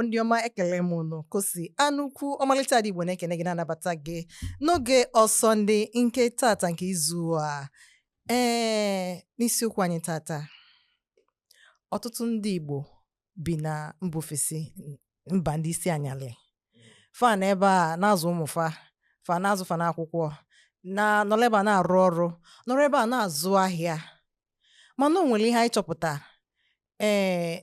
Igbo ndị ọma ekele m unu kosi anụkwu ọmalịcha dị Igbo na-ekene gị na-anabata gị n'oge Osondi nke tata nke izu a. N'isiokwu anyị tata, ọtụtụ ndị Igbo bi na mba ofesi, mba ndị isi anyalị fa na ebe a na-azụ ụmụfa fa na-azụ fa n'akwụkwọ na nọleba na-arụ ọrụ nọrọ ebe a na-azụ ahịa. Mana o nwere ihe anyị chọpụta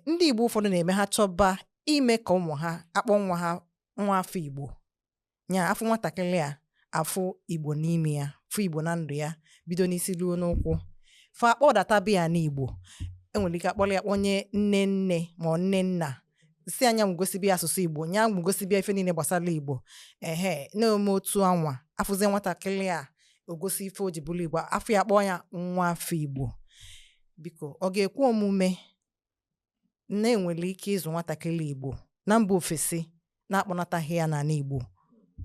ndị Igbo ụfọdụ na-eme ha chọba ime ka ụmụ ha akpọ nwa ha nwa afọ Igbo, nya afọ nwatakịrị a afọ Igbo n'ime ya, afọ Igbo na ndụ ya bido n'isi ruo n'ụkwụ fa akpọdata ya n'Igbo. Enwere ike akpọrọ ya kpọnye nne nne ma ọ nne nna, si anya m gosibia asụsụ Igbo, nya m gosibia ife niile gbasara Igbo. Na-eme otu anwa afụzie nwatakịrị a ogosi ife o ji bụrụ Igbo, afọ ya kpọọ ya nwa afọ Igbo. Biko ọ ga-ekwe omume na-enwere ike ịzụ nwatakịrị Igbo na mba ofesi na-akpọnataghị ya n'ala Igbo?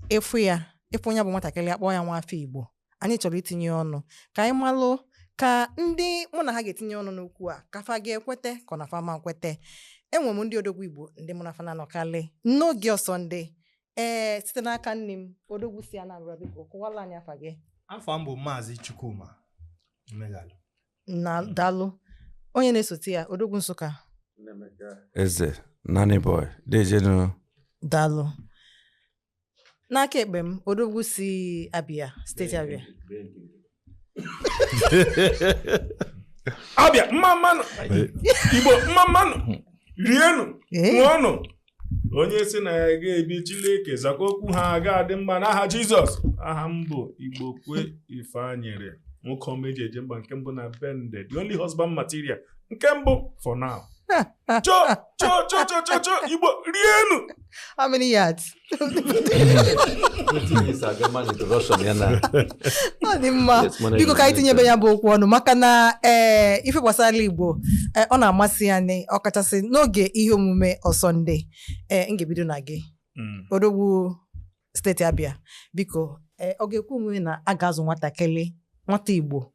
Efu ya bụ nwatakịrị akpọ ya nwa afọ Igbo. Anyị chọrọ itinye ọnụ ka anyị malụ ka ndị mụ na ha ga-etinye ọnụ n'okwu a ka fa ga-ekwete ka ọ na fa ma nkwete. Enwe m ndị odogwu Igbo ndị mụ na fa na-anọkalị n'oge Osondi site n'aka nne m odogwu si Anambra. Biko kọwala anyị afa gị. Afọ m bụ Maazị Chukwuma Megalụ. Na dalụ onye na-esote ya odogwu Nsụka Eze Nani Boy Dejenu. Dalụ n'aka ekpe m odogwu si Abia, steeti Abia. Abia mmanụ Igbo mmanụ rienu ṅụọnụ. Onye si na ya ga-ebi Chineke zakwa okwu ha ga-adị mma n'aha Jizọs. Aha m bụ Igbo kwe Ifeanyere nwoke omeji eje mba nke mbụ na Bende, the only husband material nke mbụ for now. Cho Igbo rienu. How many yards? Ọ dị mma. Biko ka anyị tinyebe ya bụ okwu ọnụ maka na ife gbasara Igbo ọ na-amasị ya ọkachasị n'oge ihe omume Osondi. M ga-ebido na gị odogwu steeti Abia. Biko ọ ga-ekwu omume na a ga-azụ nwatakịrị nwata Igbo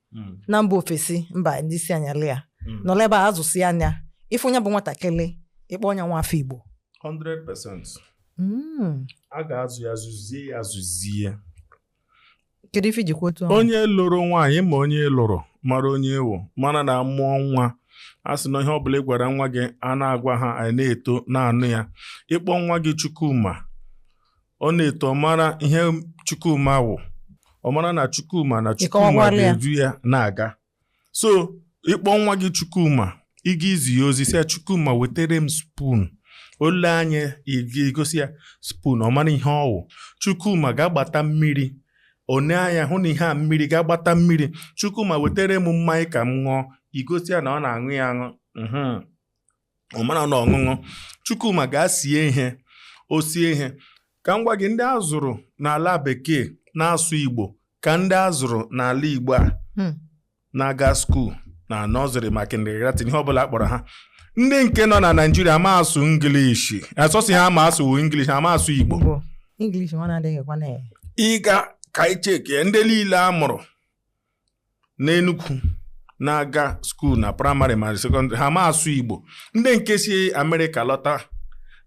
na mba ofesi, mba ndị isi anyalị ya nọrọ ebe a azụsi anya ife onye bụ nwatakịrị ịkpọ onye nwa afọ Igbo? 100%. A ga-azụ ya azụzie. Kedu ife jikwa otu ahụ? Onye lụrụ nwaanyị ma onye lụrụ mara onye ewu mana na mụọ nwa, a sị na ihe ọ bụla ị gwara nwa gị a na-agwa ha a na-eto na-anụ ya. Ịkpọ nwa gị Chukwuma, ọ na-eto mara ihe Chukwuma wụ, ọ mara na Chukwuma na Chukwuma ga-edu ya na-aga. So ịkpọ nwa gị Chukwuma, ị ga-izi ya ozi sị ya Chukwuma wetere m spoon. Ole anya igosi ya spoon, ọ mara ihe ọwụ. Chukwuma ga-agbata mmiri, one anya hụ na ihe a mmiri ga-agbata mmiri. Chukwuma wetere m mmanya ka m ṅụọ, igosi ya na ọ na-aṅụ ya aṅụ. Ọ mara na ọṅụṅụ. Chukwuma ga-asie ihe, o sie ihe. Ka m gwa gị, ndị azụrụ n'ala bekee na-asụ Igbo ka ndị azụrụ n'ala Igbo a na-aga skuul na nọziri ma kindergarten, ihe ọbụla akpọrọ ha. Ndị nke nọ na Nigeria ama asụ English, asọsị ha ama asụ English, ama asụ Igbo. English nwana adịghị kwa na ịga ka icheke ndị niile a mụrụ n'Enugu na-aga skuul na praịmarị ma sekọndịrị ha ama asụ Igbo. Ndị nke si Amerịka lọta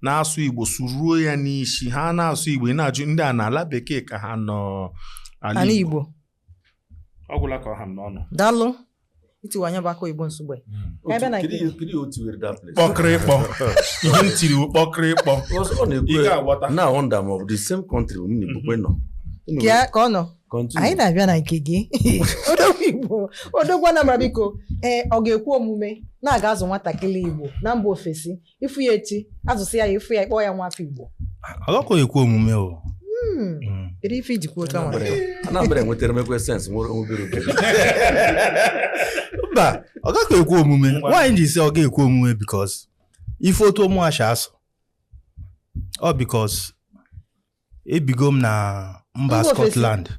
na-asụ Igbo suruo ya n'isi, ha na-asụ Igbo. Ị na-ajụ ndị a n'ala bekee ka ha nọ ala Igbo. Ọ gwụla ka ọha m n'ọnụ. Dalụ itiwanye bụ aka Igbo nsogbe. Kpọkịrịkpọ ihe m tiri kpọkịrịkpọ. Na wonder ma the same country m na-ebukwe nọ ka ọ nọ. Anyị na-abịa na nke gị odogwu Igbo, odogwu Anambra. Biko ọ ga-ekwu omume na-aga azụ nwatakịrị Igbo na mba ofesi, ifu ya echi azụsị ya ifu ya ịkpọ ya nwa afọ Igbo? Ọ gakwa ekwu omume o. Kedu ife ijikwa otu ahụ? Anambra nwetara mekwe sense nwere obere oge. Mba, ọ gakwa ekwu omume. Nwaanyị ji sị ọ ga-ekwu omume because ife otu ụmụ asha asụ. Ọ because ebigo m na mba Scotland.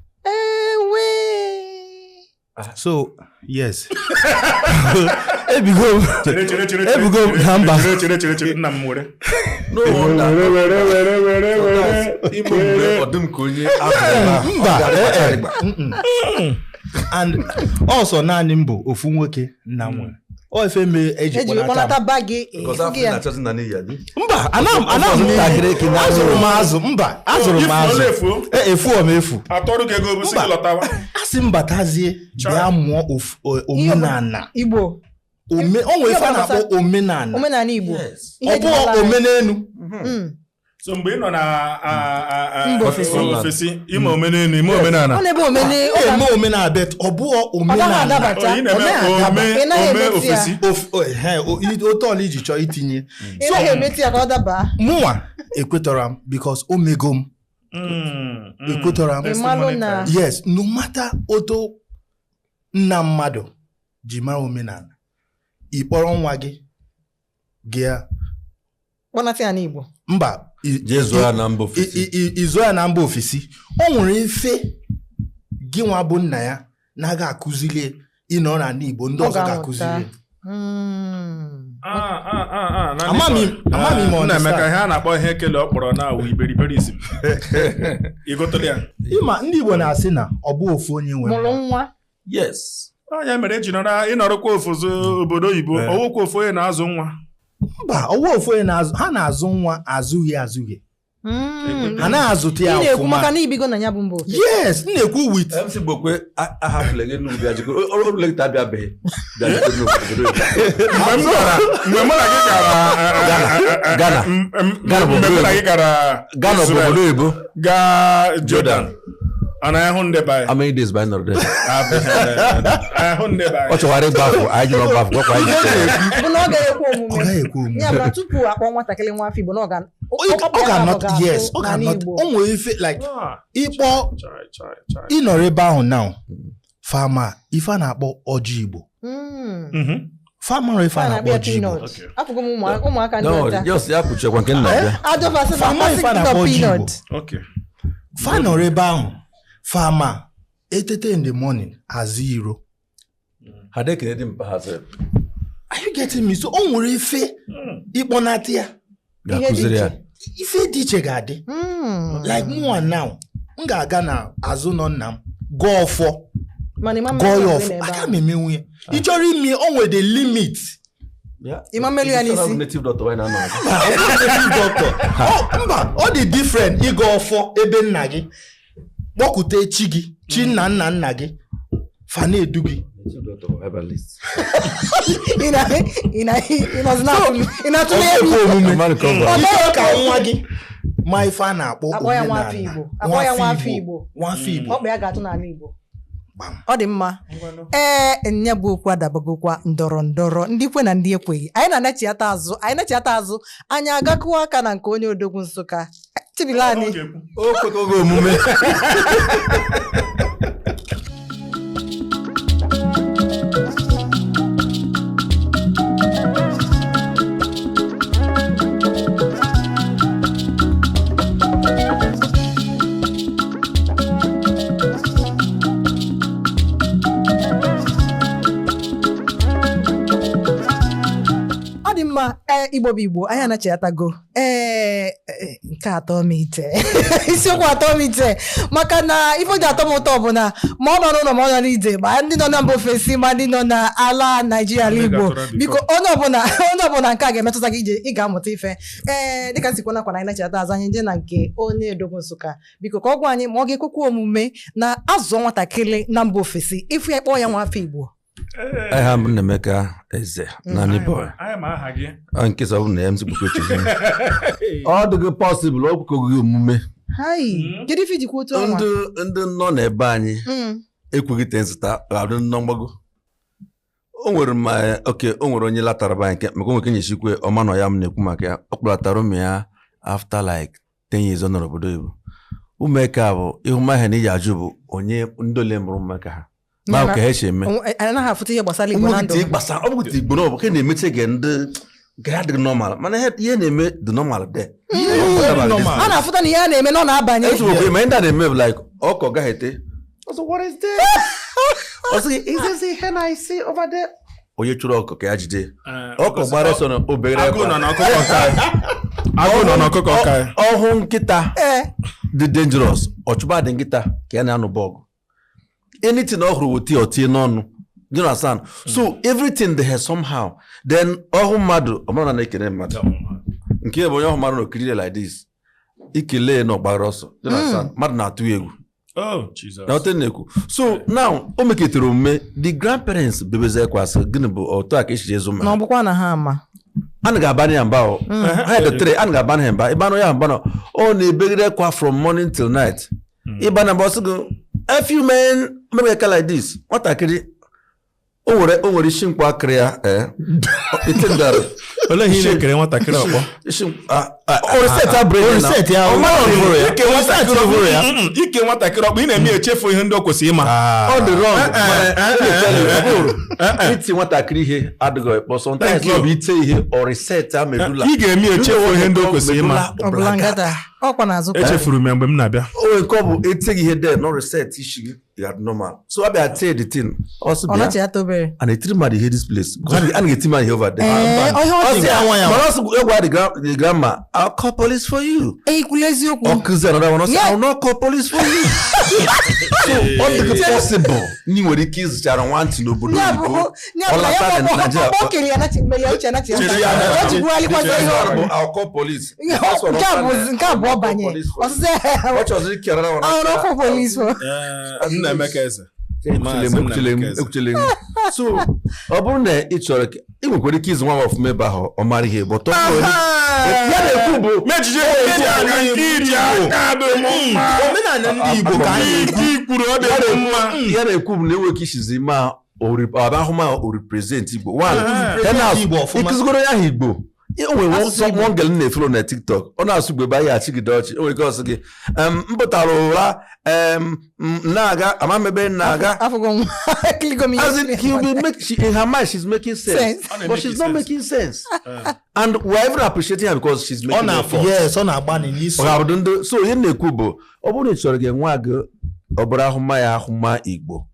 So yes. Ebigo na mba. Nna m nwere. No wonder. Igbo mgbe ọdụm ka onye mba. and also naanị mbụ ofu nwoke nna nwere o efe me eji kpọnata bagi mba anam azụrụ m azụ efu atọrụ ka ego bụ sị lọtawa asị mbatazie bịa mụọ omenala Igbo o nwere ife a na-akpọ omenala Igbo ọ bụ omenelu so mgbe ị nọ na ofesi ime omenelu ime omenala ọ na-ebe eme omenala bet ọ bụ omenala ome ofesi otu ọla iji chọọ itinye mụnwa ekwetara m because o mego m ekwetara m yes no matter otu nna mmadụ ji mara omenala ịkpọrọ nwa gị gịa kpọnata ya n'Igbo mba izo ya na mba ofesi o nwere ife gị nwa bụ nna ya na-aga akụzili ịnọ na n'Igbo ndị ọzọ ga-akụzili nna Emeka ihe a na-akpọ ihe ekele ọ kpọrọ na awụ iberiberi isi igotele ya ịma ndị Igbo na-asị na ọ bụ ofu onye nwe mụrụ nwa yes anya mere eji ịnọrọkwa ofu obodo oyibo ọwụkwa ofu onye na-azụ nwa mba ọwụ ofu onye ha na-azụ nwa azụghị ha na-azụta ya na-ekwu maka na ibigo na ya bụ mbụ yes na-ekwu with MC Bokwe ahafulege n'ubi bịa jikọ orulegita abịabeghị mgbe mụ na gị Ghana bụ obodo oyibo gaa Jordan ana ịhụ ndị be how many days by nọrọ there ahụ ndị be ọ chọwara ịgbafụ anyị jụrụ ọgbafụ gwakwa anyị bụ na ọ ga-ekwe omume ya bụ tupu akpọ nwatakịrị nwa afọ Igbo na ọ ga-not o nwere ife like ịkpọ ịnọrọ ebe ahụ now fama ife a na-akpọ ọjị Igbo fama nọrọ ife a na-akpọ ọjị Igbo afụgo m ụmụaka ndị just ya kpuchekwa nke nna ya fama ife a na-akpọ ọjị Igbo fa nọrọ ebe ahụ fama etete in the morning azụ iro ha dekere dị mpa haziri are you getting me so o nwere ife ịkpọnata ya ga-akụziri ya ife dị iche ga-adị like mụnwa now m ga-aga na azụ nọ nna m gụọ ọfọ gụọ ya ọfọ aka m emenwu ya ị chọrọ ime o nwere the limit imamelu ya n'isi native doctor mba ọ dị different ịgụ ọfọ ebe nna gị kpọkute chi gị chi nna nna gị fa na-edu gị ka nwa gị ma ife a na-akpọ nwafọ Igbo ọkpa ya ga-atụ n'ala Igbo ọ dị mma nya bụ okwu adabagokwa ndọrọ ndị kwe na ndị ekweghị anyị na-anachiata azụ anyị agakụwa aka na nke onye odogwu Nsụka Chibilani o kwekọgo omume Igbo bụ Igbo anyị anachiatago nke atọ m ite isiokwu atọ m ite maka na ife ji atọ m ụtọ bụ na ma ọ nọ n'ụlọ ma ọ nọ n'ije ma ndị nọ na mba ofesi ma ndị nọ na ala Naijiria ala Igbo biko onye ọbụla nke a ga-emetụta gị ije ị ga-amụta ife dịka sikwa nakwa na anyị nachiata azụ anyị nje na nke onye Odogwu Nsụka biko ka ọ gwa anyị ma ọ ga-ekwekwa omume na azụ nwatakịrị na mba ofesi ifu ya kpọọ ya nwafọ Igbo aha m Emeka Eze na Nibo nke sọ bụ na MC Bokwe ọ dịghị possible ọ kwekọghị omume kedu ife jikwa otu ọnwa ndị nọ n'ebe anyị ekweghịte nzụta adụ nnọọ mgbago o nwere onye latara be anyị nke maka onweke nyechikwe ọma nọ ya m na-ekwu maka ya ọ kpọlatara ụmụ ya after like 10 years ọ nọrọ obodo Igbo ụmụaka bụ ịhụmahịa na iji ajụ bụ onye ndị ole mụrụ ụmụaka ha ma ka ha eme anaghị afụta ihe gbasara Igbo na ndụ ọ bụghị Igbo na ọ bụ ka na-emeche gị ndị ga-adịghị normal mana ihe na-eme dị normal dị a na-afụta na ihe a na-eme nọ na-abanye ma ndị a na-eme bụ like ọkọ gaghị ete ihe na-esi over there onye chụrụ ọkụ ka ya jide ọkụ gbara so na obere agụ nọ n'ọkụkọ ọhụ nkịta dị dangerous ọchụba dị nkịta ka ya na-anụ bọọgụ anything or no. You understand? So everything they have somehow. Then all madu, I'm not naked madu. Okay, but your madu no create like this. Ikile no baroso. You understand? Madu na tuegu. Oh, Jesus. So now, o make it me the grandparents bebeze kwasa ginibu or to akish jezuma. No bukwa na ha ma. Anga bani amba. I had the three anga bani hamba. Ibano ya hamba. Oh, ni begre kwa from morning till night. Ibana boss go. A few men make like this. What akiri? Owere shinkwa krea itendar ole hine krea nwata krea okpo reset brain reset ya o ma ike nwata krea over ya ike nwata krea okpo ina emi echefu ihe ndị okwesi ima all the wrong iti nwata krea ihe adgo but sometimes no be ite ihe or reset a medulla ị ga-emi echefu ihe ndị okwesi ima oblangata ọkwa na azụ echefuru m mgbe m na-abịa o nke ọ bụ ite ihe there no reset ishi you are normal so I say the thing also be and a three man hear this place because I get man here over there the grandma I'll call police for you another one I'll not call police for you so all the possible ni were kids jara want to know but I'll call police so obune it chọrọ e nwekwara ike izu nwa of member ahụ ọ mara ihe but ya na-ekwu bụ mejije omenala ndị Igbo ka anyị kwuru ọ dị mma ya na-ekwu bụ na enweghị ishizi ma ahụma o represent Igbo one ikuzugoro ya ha Igbo one girl na-efolo na TikTok ọ na-asụ Igbo ebe ya achigide ọchị o nwere ike ọsị gị mpụtara ụra naga amamebe naga as in he will make in her mind she's making sense. But she's not making sense and we're even appreciating her because she's making effort. Yes on agbani liso so ihe na-ekwu bụ ọ bụrụ na ị chọrọ gị nwa gị ọbụrụ ahụma ya ahụma Igbo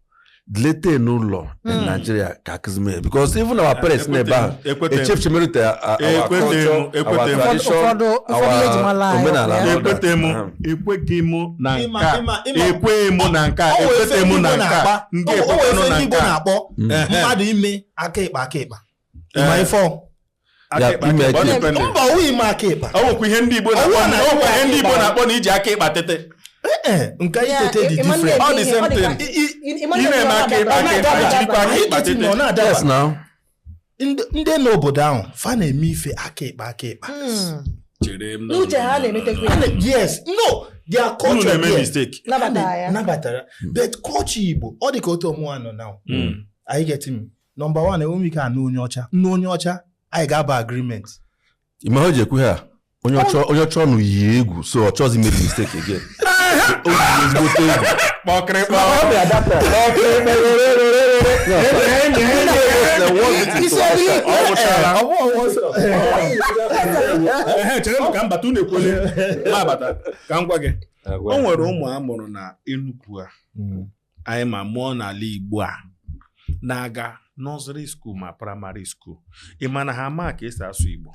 lete n'ụlọ in Nigeria ka akụzime because even our parents never a chief chimerite our culture our tradition our omenala ekweghị mụ na nka ndị ekweghị na nka na-akpọ mmadụ ime aka ịkpa ịma ifo mba o ime aka ịkpa ọ nwekwa ihe ndị Igbo na-akpọ na iji aka ịkpa tete nke itete dị different all the same thing ime aka ịkpa yes now ndị n'obodo ahụ fa na-eme ife aka ịkpa n'uche ha na-emetekwa yes no their culture there mistake nabatara but culture Igbo ọ dị ka otu ọmụwa nọ now anyị get him number 1 enwe ike anụ onye ọcha anyị ga-aba agreement ime ho je ekwu ha onye ọcha ọnụ yi egwu so ọ chọzi make mistake again o nwere ụmụ amụrụ na Enugu a anyị ma mụọ n'ala Igbo a na-aga nursery school ma primary school ị ma na ha ma ka esi asụ Igbo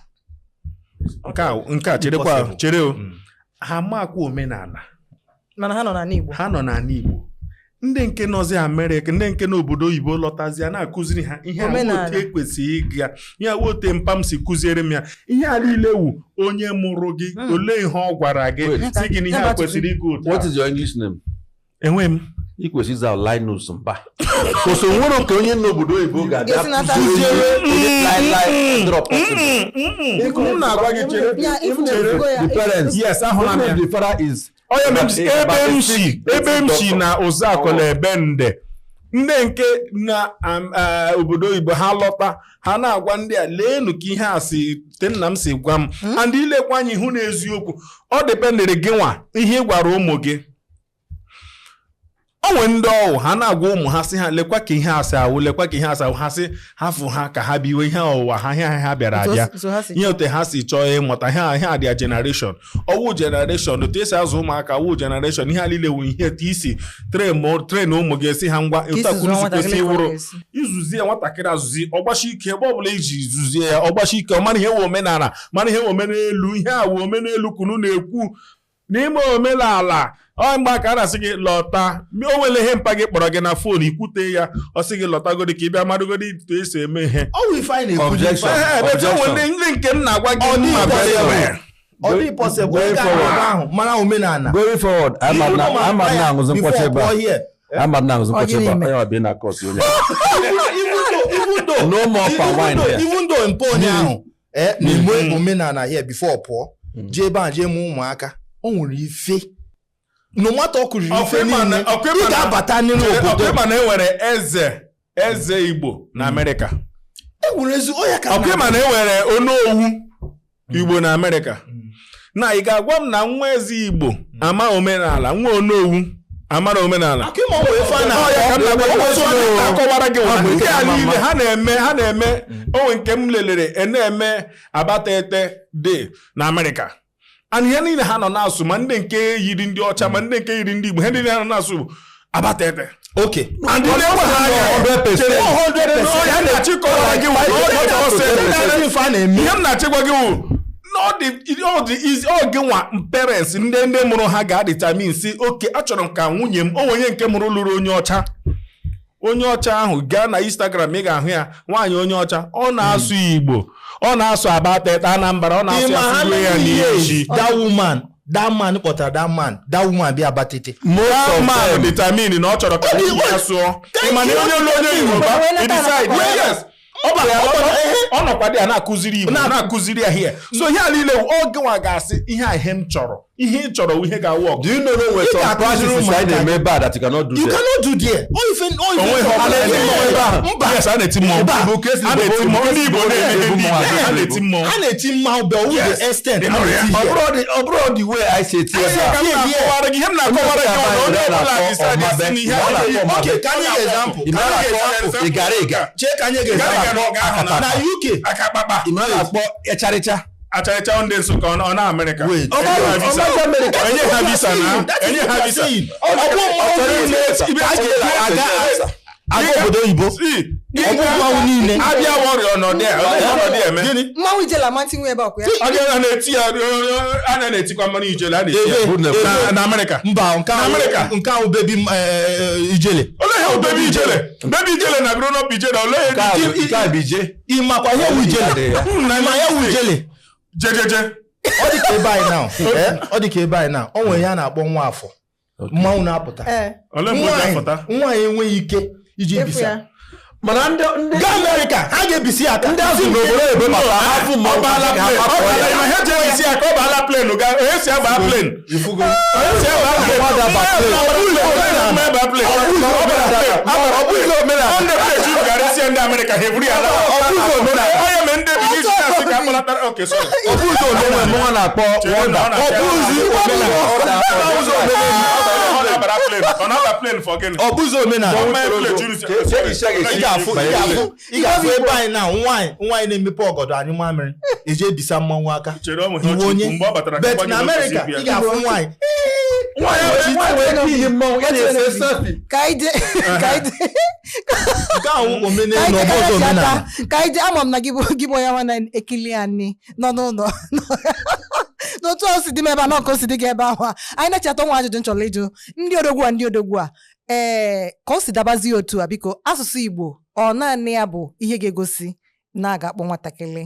nke a chere o ha makwa omenala mana ha nọ n'ala Igbo ndị nke nọzi Amerịka ndị nke n'obodo oyibo lọtazi na-akụziri ha ihe otu ekwesịghị ịga ya wote mpam si kụziere m ya ihe a niile wu onye mụrụ gị olee ihe ọ gwara gị si gị na ihe a kwesịrị ịga otu what is your English name enwe m ikwesị ịza Linus mba koso nwere ka onye n'obodo oyibo ga-abịa na-agwa gị chere the parents yes ahụla m the father is ebe m si na Ụzakọ na ebe ndị nke na obodo oyibo ha lọta ha na-agwa ndị a leenu ka ihe a si nna m si gwa m and ilekwa anya ihu n'eziokwu ọ dependere gị nwa ihe ị gwara ụmụ gị o nwere ndị ọwụ ha na-agwa ụmụ ha sị ha lekwa ka ihe asị awụ lekwa ka ihe asị awụ ha sị hafụ ha ka ha biwe ihe ọwụwa ha bịara abịa ihe ote ha si chọọ ịmụta ihe adịa generation ọwụ generation otu esi azụ ụmụaka wụ generation ihe alile wu ihe ta isi tren ụmụ gị esi ha ngwa ụtakwuru si kwesị ịwụrụ izuzie nwatakịrị azụzi ọgbachi ike ebe ọbụla iji zuzie ya ọgbachi ike ọ mara ihe wụ omenala mara ihe wụ omenelu ihe a wụ omenelu kunu na-ekwu n'ime omenala ọ mgbe ka a na-asị gị lọta o nwere ihe mpa gị kpọrọ gị na fon ikwute ya ọ sị gị lọtagodi ka ị bịa madogodi etu esi eme ihe ndị nke m na-agwa gị ọ dị possible mara omenala going forward na-aṅụzi mkpọchi ebe even though mpe onye ahụ na-enwe omenala here before pụọ jee ebe a jee mụ ụmụaka o nwere ife no matter ọ kụriri ife niile ị ga-abata n'ime obodo ọkwa na enwere eze Igbo na Amerịka ọkwa na enwere onowu Igbo na Amerịka na ị ga-agwa m na nwa eze Igbo ama omenala nwa onowu amara omenala akọwara gị ndị a niile ha na-eme onwe nke m lelere na-eme abatete dị na Amerịka and ihe niile ha nọ na-asụ ma ndị nke yiri ndị ọcha ma ndị nke yiri ndị Igbo ha niile ha nọ na-asụ abatete okay and ihe m na-achịkwa gị wụ oge nwa parents ndị mụrụ ha ga-adịtamin si oke achọrọ m ka nwunye m onye nke mụrụ lụrụ onye ọcha ahụ gaa na Instagram ị ga-ahụ ya nwaanyị onye ọcha ọ na-asụ Igbo ọ na-asụ abatete Anambra ọ na-asụ ya n'ihi that man kpọtara that woman bịa abatete man determine na ọ chọrọ ka ya sụọ ịmana onye Yoruba decide ọ nọkwa dị a na-akụziri Igbo na-akụziri ya here so ihe a niile oge nwa ga-asị ihe a ihe m chọrọ ihe ị chọrọ ihe ga-awọ do you know when some practices I dey make bad that you cannot do yes there a na-eti mmọnwụ a na-eti mmọnwụ but who the extent abroad the way I say it ihe m na-akọwara gị onye ọbụla decide si n'ihe okay can you example check anya na UK akakpakpa akpọ echarịcha ndị Nsụka ọ na Amerịka enye ha visa obodo oyibo niile abịa warrior ọnọdụ eme mmanwụ ijele amatị nwe ebe ọkụ ya ọ na-eti ya a na-etikwa mmanụ ijele a na Amerịka mba nke ahụ bebi ijele olee bebi ijele na grown up ijele olee ịmakwa ihe wu ijele jejeje ọ dị ka ebe anyị na o nwere ya na-akpọ nwa afọ mmanwụ na-apụta nwaanyị enweghị ike iji bisa mana ndị Amerịka ha ga-ebisi aka ndị azụ n'obodo ebe maka hapụ ma ha jere isi aka ọ baala plane ga esi agba plane ifugo ndị Amerịka ha eburu ya onye me ndị bi iji na-asị ka akpọlatara oke so ọbụzụ omenala mụnwa na-akpọ ọbụzụ omenala ị ga-afụ ebe anyị na nwaanyị na-emepe ọgọdọ anyị mamịrị eji ebisa mmanwụ aka iwe onye bet na Amerịka ị ga-afụ nwaanyị ka ije ama m na gị bụ onye nwa na-ekili anyị nọ n'ụlọ n'otu o si dị m ebe a na ọkụ o si dị gị ebe ahụ a anyị na-echeta nwa ajụjụ nchọrọ ịjụ ndị odogwu a ka o si dabazie otu a biko asụsụ Igbo ọ naanị ya bụ ihe ga-egosi na a ga-akpọ nwatakịrị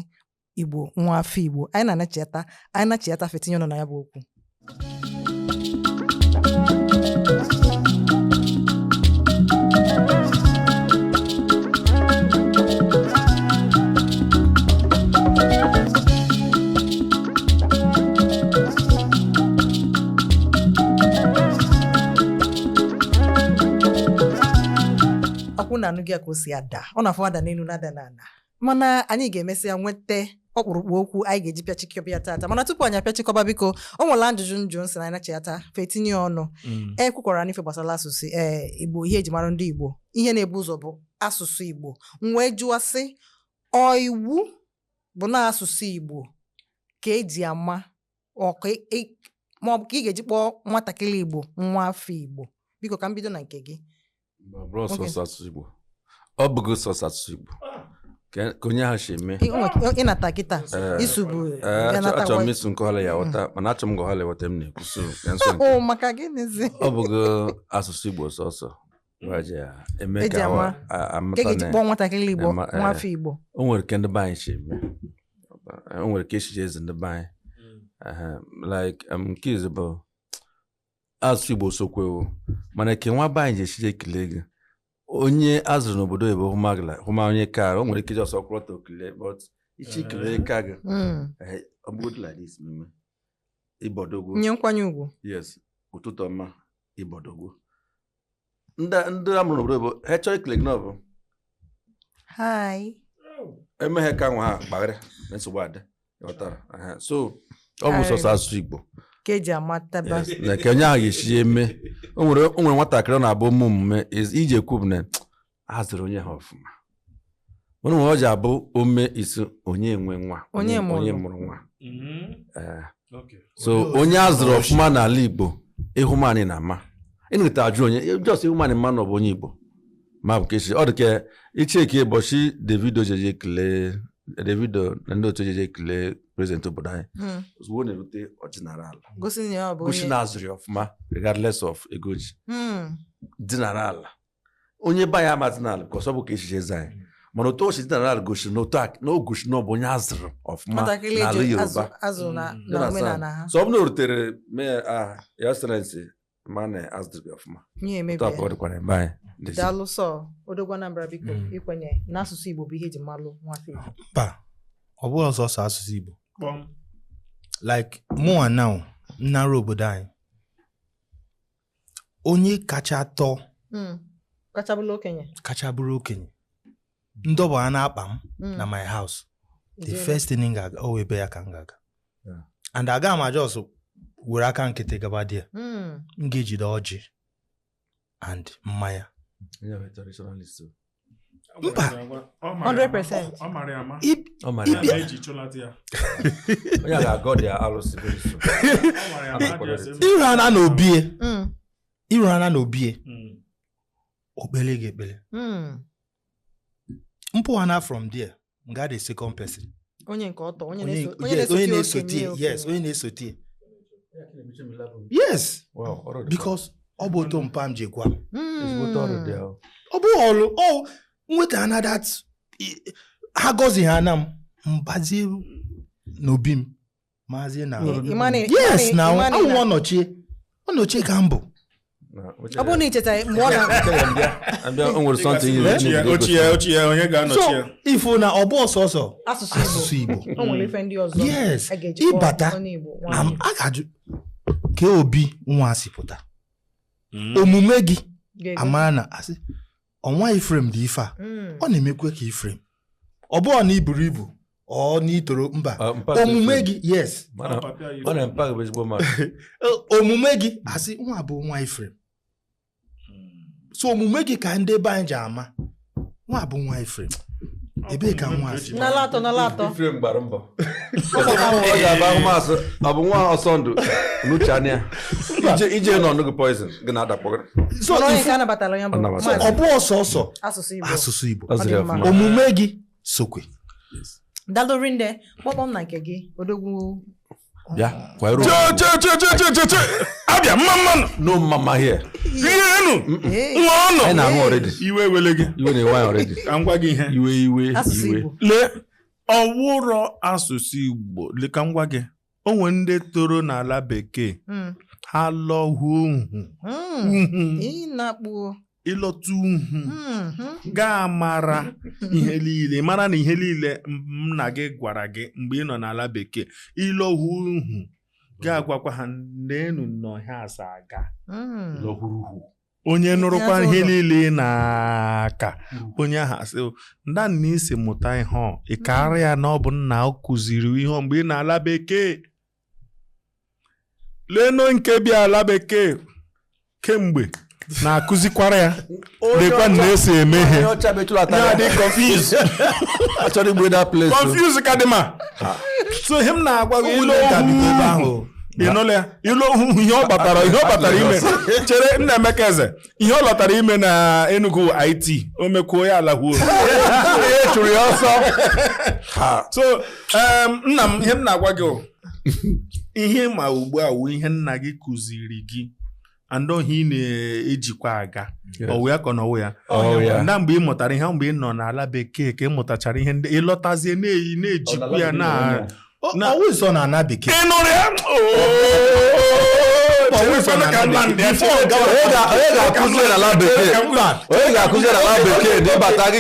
Igbo nwa afọ Igbo anyị na-echeta fetinye ọnụ na ya bụ okwu ọkwụ na anụ gị ka o si ada ọ na-afọ ada n'elu na-ada n'ala mana anyị ga-emesịa nweta ọkpụrụkpụ okwu anyị ga-eji pịachikọba tata mana tupu anyị apịachikọba biko o nwere ajụjụ njụ nsị na anyị na-echeta fetinye ọnụ ekwukwara n'ife gbasara asụsụ Igbo ihe eji mara ndị Igbo ihe na-ebu ụzọ bụ asụsụ Igbo wee jụwasị iwu bụ na asụsụ Igbo ka eji ama maọbụ ka ị ga-eji kpọọ nwatakịrị Igbo nwa afọ Igbo biko ka m bido na nke gị ọ bụghị sọsọ asụsụ Igbo onye ha si eme ịnata kịta isubu achọrọ m isu nke ọla ya ghọta mana achọrọ m ka ọla ghọta m na-ekwuso maka gịnịzi ọ bụghị asụsụ Igbo sọsọ eme ka amata kpọọ nwatakịrị Igbo nwafọ Igbo o nwere ke ndị be anyị si eme o nwere ke echiche eze ndị be anyị nke izu bụ asụsụ Igbo sokwewo mana ke nwa be anyị ji echiche ekele gị onye azụrụ n'obodo oyibo hụma onye ka o nwere ike ọsọ kwụrọta okele but ichi kele ka gị ọ bụgodị like this meme ịbọdogwo nye nkwanye ugwu yes ụtụtụ ọma ịbọdogwo ndị amụrụ n'obodo oyibo ha chọrọ ikele gị n'ọbụ hi emeghe ka nwa ha kpaghara na nsogbu adị ghọtara so ọ bụ sọsọ asụsụ Igbo ka eji amataba na ka onye ahụ ga-esi eme o nwere nwatakịrị ọ na-abụ omume iji ekwu bụ na a zụrụ onye ha ọfụma onye nwere ọ ji abụ ome isi onye enwe nwa onye mụrụ nwa so onye a zụrụ ọfụma n'ala Igbo ịhụmanị na ama ịnụta ajụ onye jọs ịhụmanị mma na ọ bụ onye Igbo ma bụ kechi ọ dị ka icheke ụbọchị Davido jeje kelee Davido na ndị otu jeje kelee prezident obodo anyị ozugbo na-erute ọdịnala gosi na azụrụ ọfụma regardless of ego ji dinara ala onye ba ya ama dinala ka ọsọ bụ ka echiche eze anyị mana otu ochi dinara ala gosiri na o gosi na ọ bụ onye azụrụ ọfụma n'ala Yoruba so ọ bụ na o rutere mee ya excellency ma na azụrụ ọfụma tọpụ ọ dịkwa na ebe anyị daalụ sọ Odogwu Anambra biko ikwenye n'asụsụ Igbo bụ ihe eji malụ nwafọ Igbo ọ bụghị ọsọsọ asụsụ Igbo like mụnwa now nnara obodo anyị onye kacha atọ kacha bụrụ okenye ndọba a na-akpa m na my house the first thing ga-aga o ebe ya ka m ga-aga and aga m ajọs were aka nkịtị gaba dị ya m ga-ejide ọjị and mmanya mba 100% iru ana na obie okpele gị ekpele mpụwana from there nga the second person onye nke ọtọ onye na-esote yes because ọ bụ otu mpa m ji gwa ọ bụ ọrụ nweta ana that ha gọzi ha na mbazie n'obi m mazie na yes na ọnọchie ka mbụ ọ bụ na icheta mgbe ọ ochie onye ga-anọchi ya ifo na ọ bụ ọsọsọ asụsụ Igbo o nwere ife ndị ọzọ yes ịbata a ga-ajụ ka obi nwa si pụta omume gị amara na asị ọnwa Ifrem dị ife a ọ na-emekwe ka Ifrem ọ bụọ na iburu ibu ọ n'itoro mba omume gị yes omume gị asị nwa bụ nwa Ifrem so omume gị ka ndị be anyị ji ama nwa bụ nwa Ifrem ebe ka nwa asị n'ala Ifrem gbara mbọ ọ ga-aba ahụmasị ọ bụ nwa Osondi n'uche anya ije nọ n'oge poison gị na-adakpọgara ọ bụ ọsọsọ asụsụ Igbo omume gị sokwe dalụ nde kpọkpọm na nke gị Odogwu bịa kwairu abịa mma no mama here enu nwa ọnọ anyị na-ahụ already iwe wele gị iwe na-ewe already ka ngwa gị ihe iwe lee ọwụrọ asụsụ Igbo lee ka ngwa gị o nwere ndị toro n'ala bekee ha lọhuo ịlọtụ gaa mara ihe niile mara na ihe niile nna gị gwara gị mgbe ị nọ n'ala bekee ịlọhu ga-agwakwa ha n'enu n'ọhịa asaa aga onye nụrụkwa ihe niile na-aka onye ahụ asị nda nna isi mụta ihe ị karịa na ọ bụ nna ọ kụziri ihe mgbe ị na-ala bekee leno nke bịa ala bekee kemgbe na-akụzikwara ya dịkwa na-esi eme ihe ya dị confuse ka dị ma so ihe m na-agwa gị ilu ohu ihe ọ kpatara ime chere Nnaemeka Eze ihe ọ lọtara ime na Enugu IT o mekwuo ya alahuo chụrụ ya ọsọ. So nna m ihe m na-agwa gị ihe ma ugbu a wụ ihe nna gị kụziri gị and ohi na-ejikwa aga ọwụ ya ka ọnọwụ ya na mgbe ị mụtara ihe mgbe ị nọ n'ala bekee ka ị mụtachara ihe ndị ịlọtazie na-eyi na-ejikwa ya na ọwụ so na ana bekee ị nụrụ ya onye ga-akụziri n'ala bekee n'ịbata gị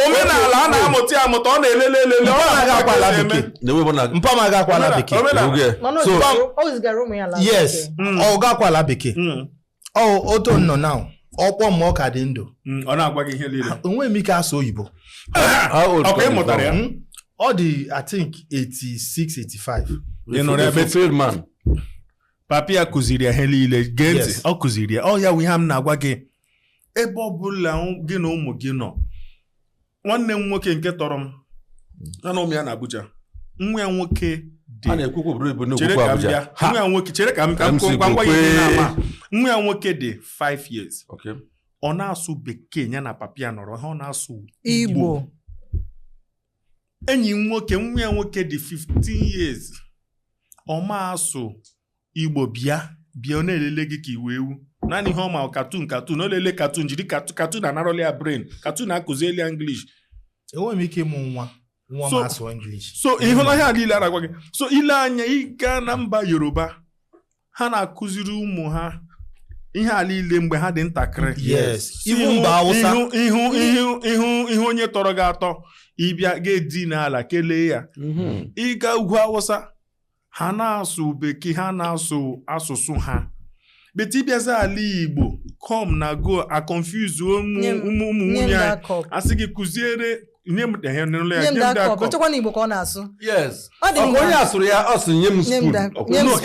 omenala a na-amụta ya amụta ọ na-elele elele ọ na-agakwala bekee mpam agakwala bekee yes ọ gakwala bekee oto nọ na ọkpọ m ọ ka dị ndụ ọ na-agwa gị ihe niile onwe m ike asụ oyibo ọkwa ị mụtara ya ọ dị I think 86 85 papi ya kụziri ya ihe niile gee ntị ọ kụziri ya ọ ya wụ ihe m na-agwa gị ebe ọ bụla gị na ụmụ gị nọ nwanne m nwoke nke tọrọ m ya na ụmụ ya na Abuja nwa ya nwoke dị nwa ya nwoke chere ka m gwa ya nwa ya nwoke dị 5 years ọ na-asụ bekee ya na papi ya nọrọ ha ọ na-asụ Igbo enyi nwoke nwa ya nwoke dị 15 years ọ ma asụ Igbo bịa ọ na-elele gị ka iwe ewu naanị ihe ọma katun o lele katun jiri katun anarọli ya brain katun na-akụzi ya English enweghị m ike ịmụ nwa m asụ English so ịhụnanya niile aragwa gị so ile anya ịga na mba Yoruba ha na-akụziri ụmụ ha ihe a niile mgbe ha dị ntakịrị yes ihu mba Hausa ihu onye tọrọ gị atọ ịbịa ga-edi n'ala kelee ya ịga ugwu Hausa ha na-asụ bekee ha na-asụ asụsụ ha beti ịbịazi ala Igbo come na go a confuse ụmụ nwunye anyị asị gị kụziere nye m Igbo ka ọ na-asụ yes onye asụrụ ya ọ sị nye m school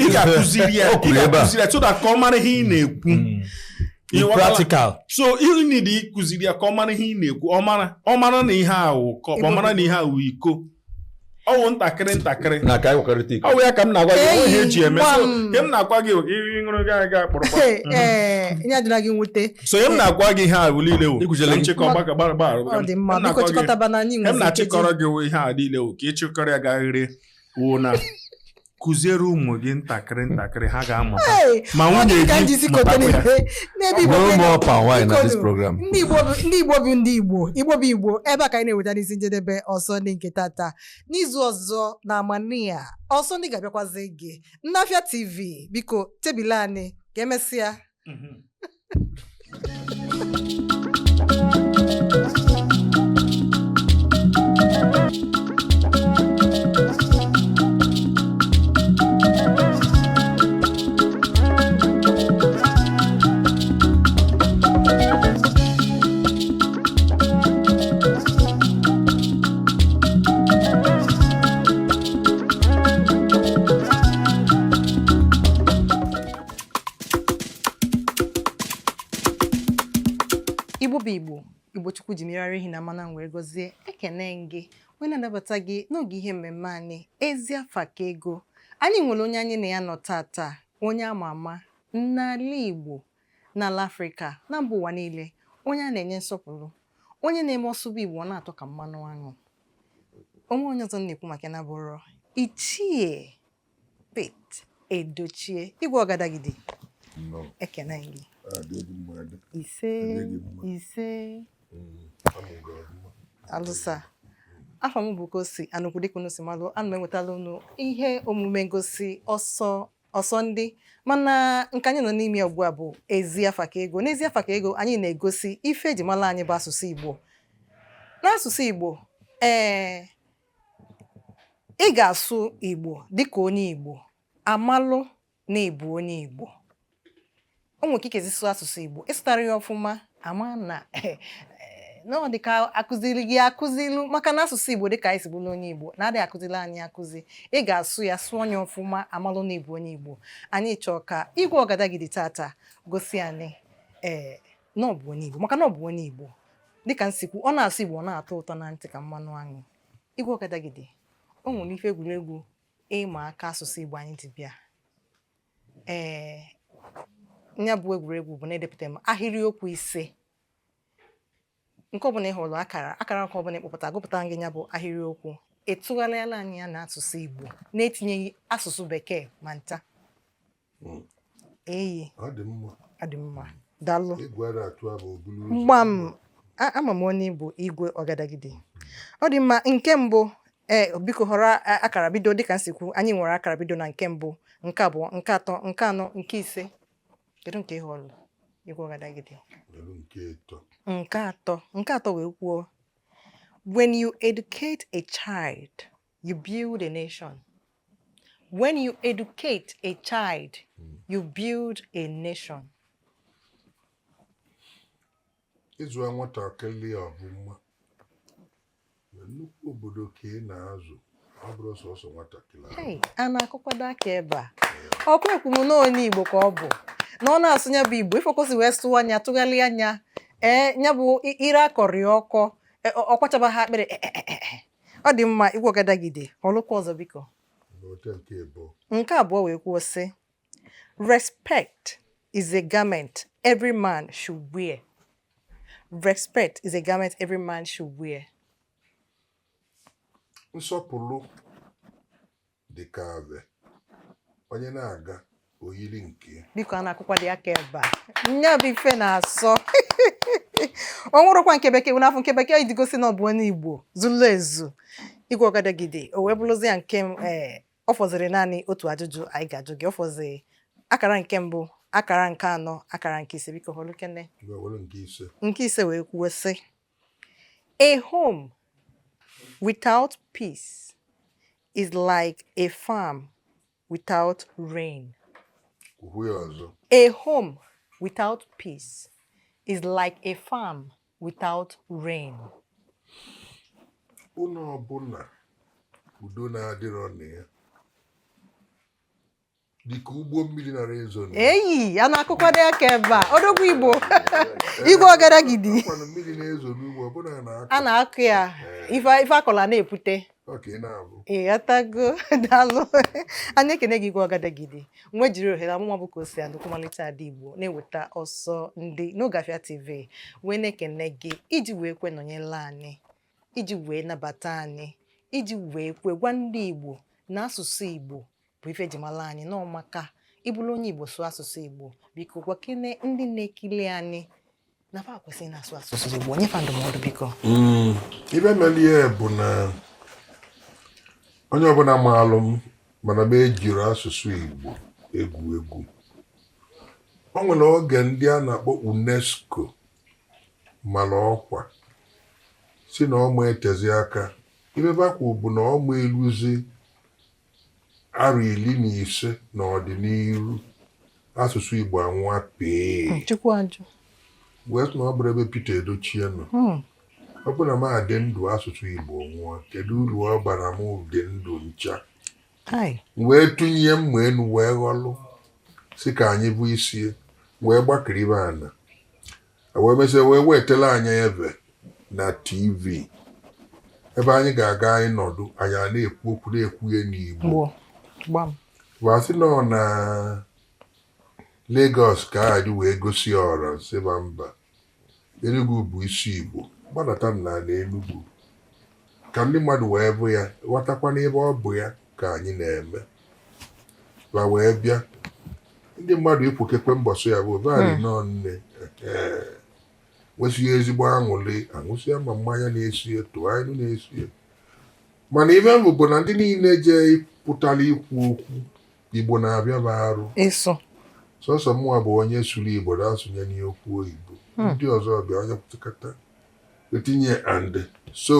ị ga-akụziri ya so that ka ọ mara ihe ị na-ekwu practical so you need ịkụziri ya ka ọ mara ihe ị na-ekwu ọ mara na ihe ahụ ka ọ mara na ihe ahụ iko ọwụ ntakịrị na ka ịkọrịta iko ọwụ ya ka m na-agwa gị ihe eji eme so ihe m na-agwa gị ịṅụrụ gị aga kpọrọkpọ ihe adịla gị nwute so ihe m na-agwa gị ihe ahụ niile wụ m na-achịkọrọ gị ihe a niile wụ ka ịchịkọrọ ya gaghere wụ na kụziere ụmụ gị ntakịrị ha ga-amụta ma nwunye gị ndị Igbo bụ ndị Igbo ebe a ka anyị na-ewetara isi njedebe Osondi nke tata n'izu ọzọ na amania Osondi ga-abịakwazi gị Afia TV biko tebụl anyị ka emesịa Igbo Chukwu ji mirara ehi na mana wee gozie ekene gị onye na-adabata gị n'oge ihe mmemme anyị ezi afa ka ego anyị nwere onye anyị na ya nọ tata onye ama ama n'ala Igbo n'ala Afrịka na mba ụwa niile onye a na-enye nsọpụrụ onye na-eme ọsụbụ Igbo na-atọ ka mmanụ aṅụ onye ọzọ na-ekwu maka na bụrụ Ichie Edochie Igwe Ọgadagidi ekene gị ise alụsa afọ m bụ Kosi anụkwu dịka unu si malụ ana m enwetala unu ihe omume ngosi Osondi mana nke anyị nọ n'ime ugbu a bụ ezi afa ka ego n'ezi afa ka ego anyị na-egosi ife eji mara anyị bụ asụsụ Igbo n'asụsụ Igbo ị ga-asụ Igbo dịka onye Igbo amalụ na ịbụ onye Igbo o nwere ike ịsụ asụsụ Igbo ịsụtara ya ọfụma ama na ọ dị ka akụziri gị akụzilu maka na asụsụ Igbo dịka anyị si bụrụ onye Igbo na-adịghị akụzili anyị akụzi ị ga-asụ ya sụọ onye ọfụma amalụ na ịbụ onye Igbo anyị chọọ ka Igwe Ọgadagidi tata gosi anyị na ọ bụ onye Igbo maka na ọ bụ onye Igbo dịka nsikwu ọ na-asụ Igbo na-atọ ụtọ na ntị ka mmanụ aṅụ Igwe Ọgadagidi o nwere ife egwuregwu ịma aka asụsụ Igbo anyị dị bịa nya bụ egwuregwu bụ na-edepụta m ahịrịokwu ise nke ọbụla ị hụrụ akara nke ọbụla ịkpọpụta gụpụta gị ya bụ ahịrịokwu ịtụgharịala anyị ya na asụsụ Igbo na-etinyeghị asụsụ bekee ma nta. Eyi adị mma daalụ mgbam ama m onye bụ Igwe Ọgadagidi. Ọ dị mma. Nke mbụ biko họrọ akara bido dịka nsikwu anyị nwere akara bido na nke mbụ, nke abụọ, nke atọ, nke anọ, nke ise. Kedu nke ị họrọ Igwe Ọgadagidi? Nke atọ wee kwuo, when you educate a child you build a nation. When you educate a child you build a nation. Ịzụ nwatakịrị ọbụma nnukwu obodo ka ị na-azụ ọ bụrụ sọsọ nwatakịrị. A na-akọkwado aka ebe a ọkụ ekwu m na onye Igbo ka ọ bụ na ọ na-asụ ya bụ Igbo ifekwụsị wee sụwa anya tụgharịa anya ya bụ ire akọrị ọkọ ọkwachaba ha akpịrị. Ọ dị mma. Igwe Ọgadagidi ọlụkwa ọzọ biko. Nke abụọ wee kwuo sị, respect is a garment every man should wear. Respect is a garment every man should wear. Nsọpụrụ dị ka ave onye na-aga oyiri nke. Biko a na-akụkwa dị aka ebe a nya bụ ife na-asọ. O nwụrụkwa nke bekee n'afọ nke bekee iji gosi na ọ bụ onye Igbo zuru ezu. Igwe Ọgadagidi o wee bụrụzi ya nke ọ fọziri naanị otu ajụjụ anyị ga-ajụ gị. Ọ fọziri akara nke mbụ, akara nke anọ, akara nke ise. Biko họrọ kene nke ise wee kwuo sị, a home without peace is like a farm without rain. A home without peace is like a farm without rain. Ụlọ ọbụla udo na-adịrọ na ya dịka ugbo mmiri nara ezo na eyi a na-akụkwado aka ebe a odogwu Igbo. Igwe Ọgadagidi mmiri na-ezo n'ugbo ọbụla a na-akụ ya ife akọla na-epute. Atago daalụ. Anyị ekene gị Igwe Ọgadagidi nwe jiri ohere amụma bụ ka o si adụkwu malite ada Igbo na-eweta ọsọ ndị n'oge Afia TV wee na-ekene gị iji wee kwe nọnyela anyị, iji wee nabata anyị, iji wee kwe gwa ndị Igbo na asụsụ Igbo bụ ife jimala anyị n'ọmaka ịbụrụ onye Igbo sụọ asụsụ Igbo. Biko gwakene ndị na-ekili anyị na fa kwesịrị na-asụ asụsụ Igbo. Onye fa ndụmọdụ biko. Ibe melie bụ na onye ọbụla maalụ m mana m ejiri asụsụ Igbo egwu. O nwere oge ndị a na-akpọ UNESCO mara ọkwa si na ọmụ etezi aka ibe bakwu bụ na ọmụ eluzi arụ 15 n'ọdịnihu asụsụ Igbo anwa pee wee sị na ọ bụrụ ebe Peter Edochie nọ. Ọ bụ na m adị ndụ asụsụ Igbo nwụọ kedu uru ọ bara m dị ndụ ncha wee tụnye mma enu wee ghọlụ si ka anyị bụ isi wee gbakiribe ana wee mesịa wee wetela anyị ebe na TV ebe anyị ga-aga anyị nọdụ anyị na-ekwu okwu na-ekwuye n'Igbo. Wasị nọ na Lagos ka anyị wee gosi ọra sịba mba Enugu bụ isi Igbo gbadata na Enugu ka ndị mmadụ wee bụ ya ghọtakwa n'ebe ọ bụ ya ka anyị na-eme ma wee bịa ndị mmadụ ikwukekwe mbọsị ya bụ vaarị nọ nne nwesịghị ezigbo aṅụrị aṅụsịa ma mmanya na-esi eto anyị na-esi mana ibe mbụ bụ na ndị niile jee pụtara ikwu okwu Igbo na-abịa bụ arụ sọsọ mụnwa bụ onye sụrụ Igbo na-asụnye n'okwu oyibo ndị ọzọ bịa onye pụtakata etinye and so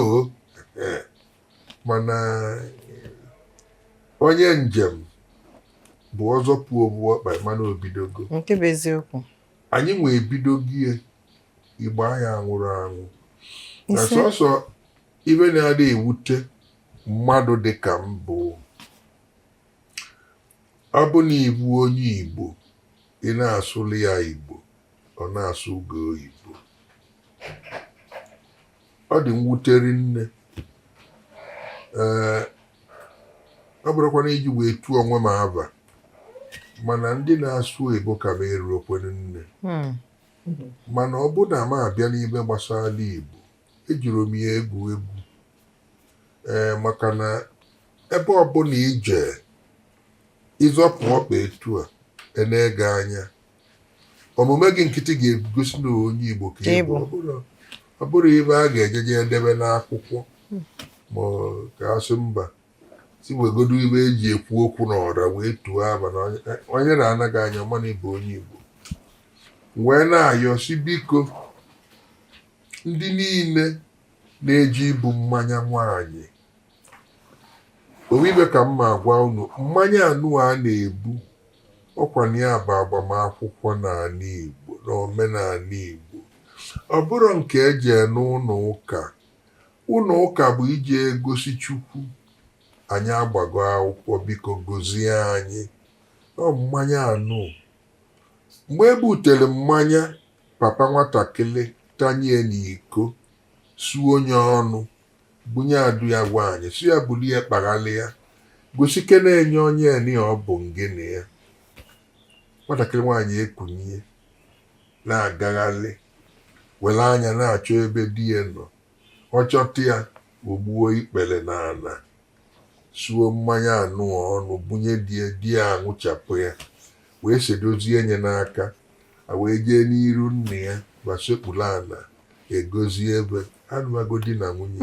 mana onye njem bụ ọzọ pụọ ọkpa mana obidogo nke bụ eziokwu. Anyị nwe ebidogie Igbo ahịa anwụrụ anwụ na sọsọ ibe na-adị ewute mmadụ dịka m bụ ọ bụ na ibu onye Igbo ị na-asụlụ ya Igbo ọ na-asụ ugo oyibo. Ọ dị mwuteri nne ọ bụrụkwana iji wee tụọ onwe m aba mana ndị na-asụ Igbo ka m eruokwere nne mana ọ bụ na m abịa n'ibe gbasara Igbo ejiri m ya egwu maka na ebe ọbụla ije ịzọpụ ọkpa etu a na-ege anya omume gị nkịtị ga-egosi na onye Igbo ka ịbụ. Ọ bụrụ ibe a ga-ejeje edebe n'akwụkwọ ma ka asị mba si wegodo ibe eji ekwu okwu n'ọra wee tuo aba na onye na-anaghị anya mana ịbụ onye Igbo wee na-ayọ si biko ndị niile na-eji ibu mmanya nwaanyị owibe ka mma agwa unu mmanya anụ a na-ebu ọkwana ya bụ agbamakwụkwọ n'ala Igbo na omenala Igbo. Ọ bụrụ nke eje n'ụlọ ụka. Ụlọ ụka bụ iji egosi Chukwu anyị agbago akwụkwọ biko gozie anyị. Ọ mmanya anụ mgbe e butere mmanya papa nwatakịrị tanye n'iko suo onye ọnụ bunye adụ ya nwaanyị si ya buli ya kpaghalị ya gosi ke na-enye onye eni ọ bụ ngene ya. Nwatakịrị nwaanyị ekunye na-agaghalị were anya na-achọ ebe di ya nọ. Ọ chọta ya ogbuo ikpere n'ala suo mmanya anụ ọnụ bunye di ya aṅụchapụ ya wee sedozie nye n'aka wee jee n'iru nna ya gbasekpuru ala egozie ebe alụmagodi na nwunye.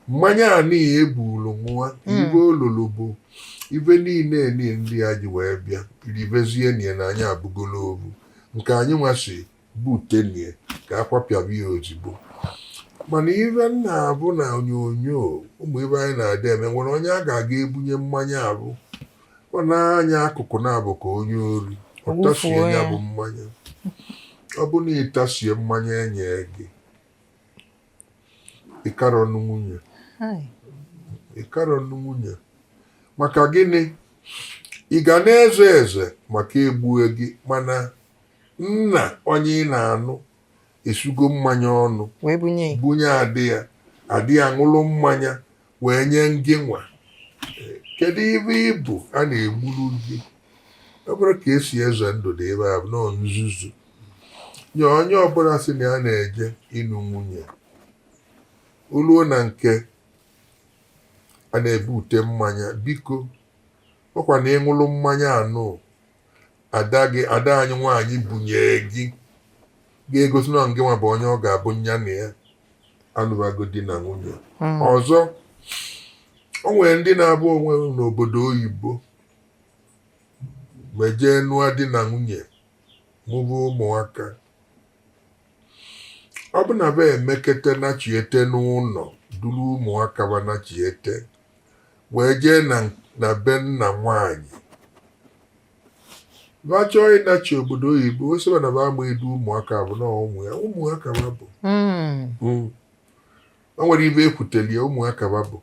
Mmanya anị ya ebulu nwa ibe olulu bụ ibe niile ndị ya ji wee bịa ribezie nie na anyị abụgolo obu nke anyị nwasi butenie ka akwapịaba ya ozigbo. Mana ibe nna abụ na onyonyo ụmụ ibe anyị na-ada eme nwere onye a ga-aga ebunye mmanya abụ ọ na-anya akụkụ na-abụ ka onye ori ọ tasie ya bụ mmanya. Ọ bụ na ịtasie mmanya enye gị ịkarọnụ nwunye maka gịnị ị ga na-eze eze maka egbue gị mana nna onye ị na-anụ esugo mmanya ọnụ bunye adị ya ṅụrụ mmanya wee nye ngị nwa. Kedu ibe ịbụ a na-egburu gị? Ọ bụrụ ka esi eze ndụ dị ebe a bụ nọ nzuzu nye onye ọbụla sị na ya na-eje ịnụ nwunye oluo na nke a na-ebute mmanya biko ọkwa na ịṅụrụ mmanya anụ ada anyị nwaanyị bunye gị ga-egosi na ngị nwa bụ onye ọ ga-abụ nya na ya alụbagodi na nwunye. Ọzọ o nwere ndị na-abụ onwe n'obodo oyibo ma jee nụọ di na nwunye mụbụ ụmụaka. Ọ bụ na be emekete nachiete n'ụlọ duru ụmụaka ba nachiete wee jee na be nna nwaanyị bachọọ ịnachi obodo oyibo oseba na ba ama edu ụmụaka bụ na ụmụaka ba bụ o nwere ibe ekwutelie ụmụaka ba bụ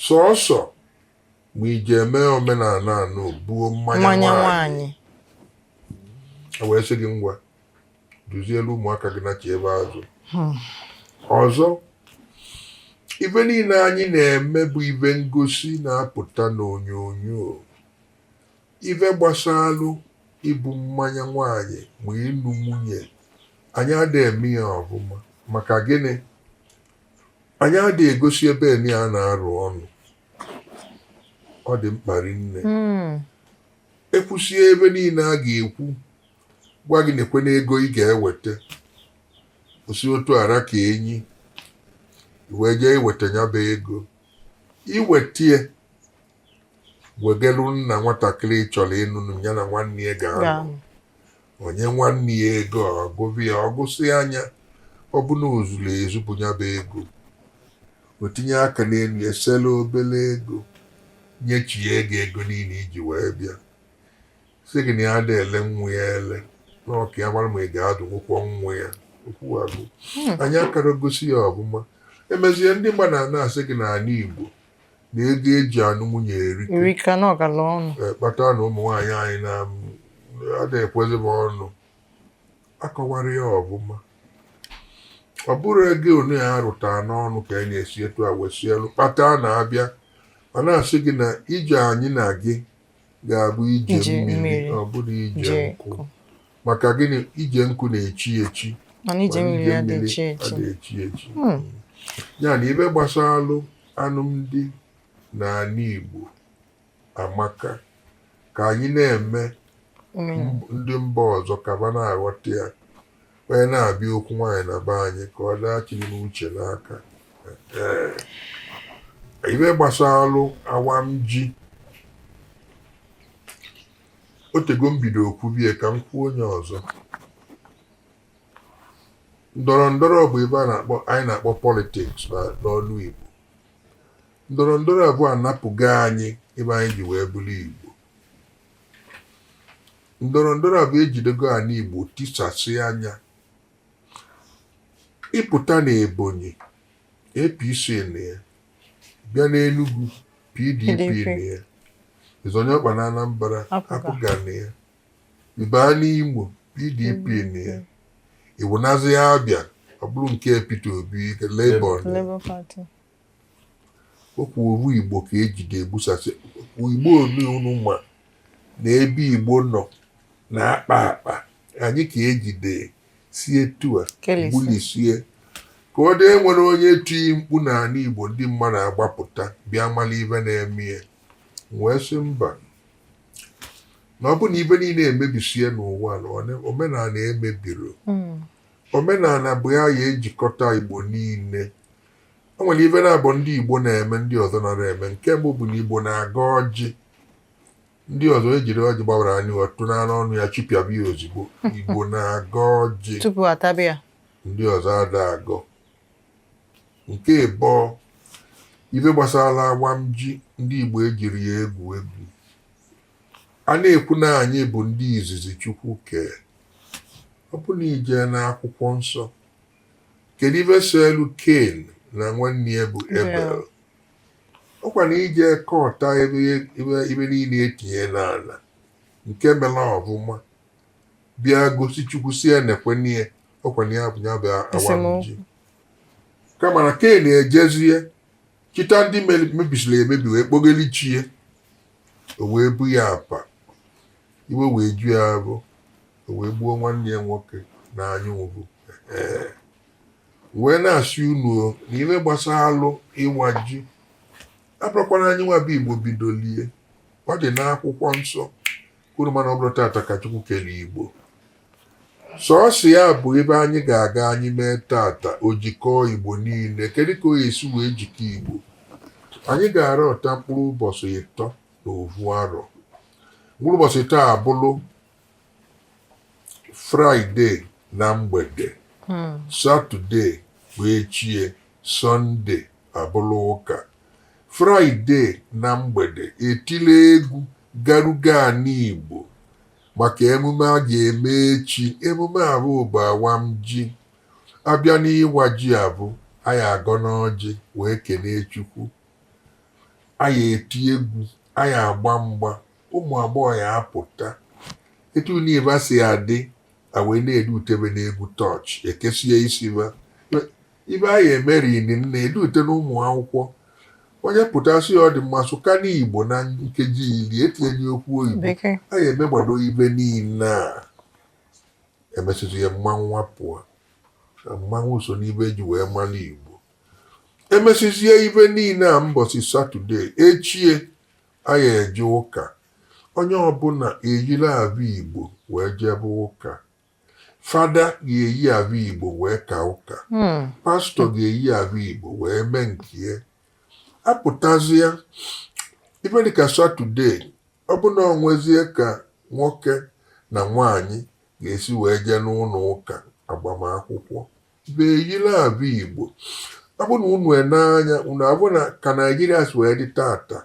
sọọsọ ma ije eme omenala anụ buo mmanya nwaanyị wee sị gị ngwa duzielu ụmụaka gị nachi ebe azụ. Ọzọ ibe niile anyị na-eme bụ ibe ngosi na-apụta n'onyonyo. Ibe gbasalụ ibu mmanya nwaanyị ma ịnụ nwunye anyị adịghị eme ya ọbụma maka gịnị anyị adịghị egosi ebe eni a na-arụ ọnụ. Ọ dị mkpa rinne ekwusie ebe niile a ga-ekwu gwa gị na-ekwe n'ego ị ga-eweta osi otu ara ka enyi wee jee iweta ya bụ ego iwetie wegelu nna nwatakịrị chọrọ ịnụnụ ya na nwanne ya ga-anọ onye nwanne ya ego ọgụbi ya ọgụsị anya ọ bụ na ozuru ezu bụ ya bụ ego o tinye aka n'elu esela obere ego nyechie ego niile iji wee bịa sị gị na ya ada ele nwa ya ele n'ọka ya mara ma ị ga-adụ nwụkwọ nwa ya okwu agụ anyị akara gosi ya ọbụma. Emezie ndị mmadụ na-asị gị n'ala Igbo na ego eji anụ nwunye erika kpata na ụmụ nwaanyị anyị na-ada ekwezi m ọnụ akọwara ya ọbụma. Ọ bụrụ ego onu ya arụtara n'ọnụ ka anyị na-esi etu a wesielu kpata na-abịa ma na-asị gị na ije anyị na gị ga-abụ ije mmiri ọ bụrụ ije nkụ. Maka gịnị ije nkụ na-echi echi mana ije mmiri ya dị echi echi ya na ibe gbasalụ alụmdi n'ala Igbo amaka ka anyị na-eme ndị mba ọzọ ka ba na-aghọta ya onye na-abịa okwu nwaanyị na be anyị ka ọ daachiri n'uche n'aka ibe gbasalụ awam ji otego mbido okwubie ka m kwuo onye ọzọ ndọrọ ndọrọ bụ ebe anyị na-akpọ politiks n'ọnụ Igbo ndọrọ ndọrọ abụọ anapụga anyị ebe anyị ji wee bụrụ Igbo ndọrọ ndọrọ abụọ ejidego anyị Igbo tisasị anya ịpụta na Ebonyi APC na ya bịa n'Enugu PDP na ya izonye ọkpa na Anambra apụga na ya ịbaa n'Imo PDP na ya iwunazi ya abịa ọ bụrụ nke Peter Obi Labour Party okwu owu Igbo ka ejide egbusasị Igbo unu ma na ebe Igbo nọ na-akpa akpa anyị ka ejide sie tua gbulisie ka ọ dị nwere onye tiri mkpu n'ala Igbo ndị mmadụ agbapụta bịa mara ibe na-eme ya wee sị mba na ọ bụ na ibe niile emebisie n'ụwa na omenala emebiro omenala bụ ya ejikọta Igbo niile o nwere ibe na-abụ ndị Igbo na-eme ndị ọzọ nara eme nke mbụ bụ na Igbo na-aga ọjị ndị ọzọ ejiri ọjị gbawara anyị ọtụ n'anụ ọnụ ya chụpịaba ya ozugbo Igbo na-aga ọjị tupu atabịa ndị ọzọ ada agọ nke ịbụọ ibe gbasara agbam ji ndị Igbo ejiri ya egwu a na-ekwu na anyị bụ ndị izizi Chukwu kee ọ bụ na ije n'akwụkwọ nsọ kedu ibe so elu Ken na nwanne ya bụ Ebel ọkwa na ije kọta ebe niile etinye n'ala nke mela ọbụma bịa gosi Chukwu si enekwenye ọkwa na ya bụ ya bụ awam ji kama na Ken ejezie chita ndị mebisiri emebi wee kpogelichie o wee bu ya apa iwe wee ju ya bụ o wee gbuo nwanne ya nwoke n'anya ugwu wee na-asị unu na ife gbasalụ ịwa ji abụrụkwana anyị nwa bụ Igbo bidolie ọ dị n'akwụkwọ nsọ kwuru mana ọ bụrụ tata ka Chukwu kere Igbo sọọsọ ya bụ ebe anyị ga-aga anyị mee tata o jikọọ Igbo niile kedu ka o esi wee jikọ Igbo anyị ga-ara ọta mkpụrụ ụbọchị 3 na ovu arọ mkpụrụ ụbọchị taa abụrụ Fraịde na mgbede Satọde wee chie Sọnde abụrụ ụka Fraịde na mgbede etile egwu garuga anyị Igbo maka emume a ga-eme echi emume abụ bụ awam ji abịa n'ịwa ji abụ anyị agọ n'ọjị wee kelee Chukwu anyị eti egwu anyị agba mgba ụmụ agbọghọ ya apụta etu niile si adị wee na-edu utebe n'egwu tọọchị ekesie isi ibe anyị emerini nna edu ute na ụmụ akwụkwọ onye pụtasị ọ dị mma sụka n'Igbo na nkeji iri etinye okwu oyibo anyị emegbado ibe niile a emesizi ya mmanwụ wapụọ mmanwụ so n'ibe eji wee mara Igbo emesizie ibe niile a mbọsị Satọde echie anyị eje ụka onye ọbụla eyiri abụ Igbo wee jebe ụka fada ga-eyi abụ Igbo wee ka ụka pastọ ga-eyi abụ Igbo wee mee nke apụtazie ibe dịka Satọde ọ bụ na onwezie ka nwoke na nwaanyị ga-esi wee jee n'ụlọ ụka agbamakwụkwọ be eyiri abụ Igbo ọ bụ na unu n'anya unu abụ na ka Naijiria si wee dị tata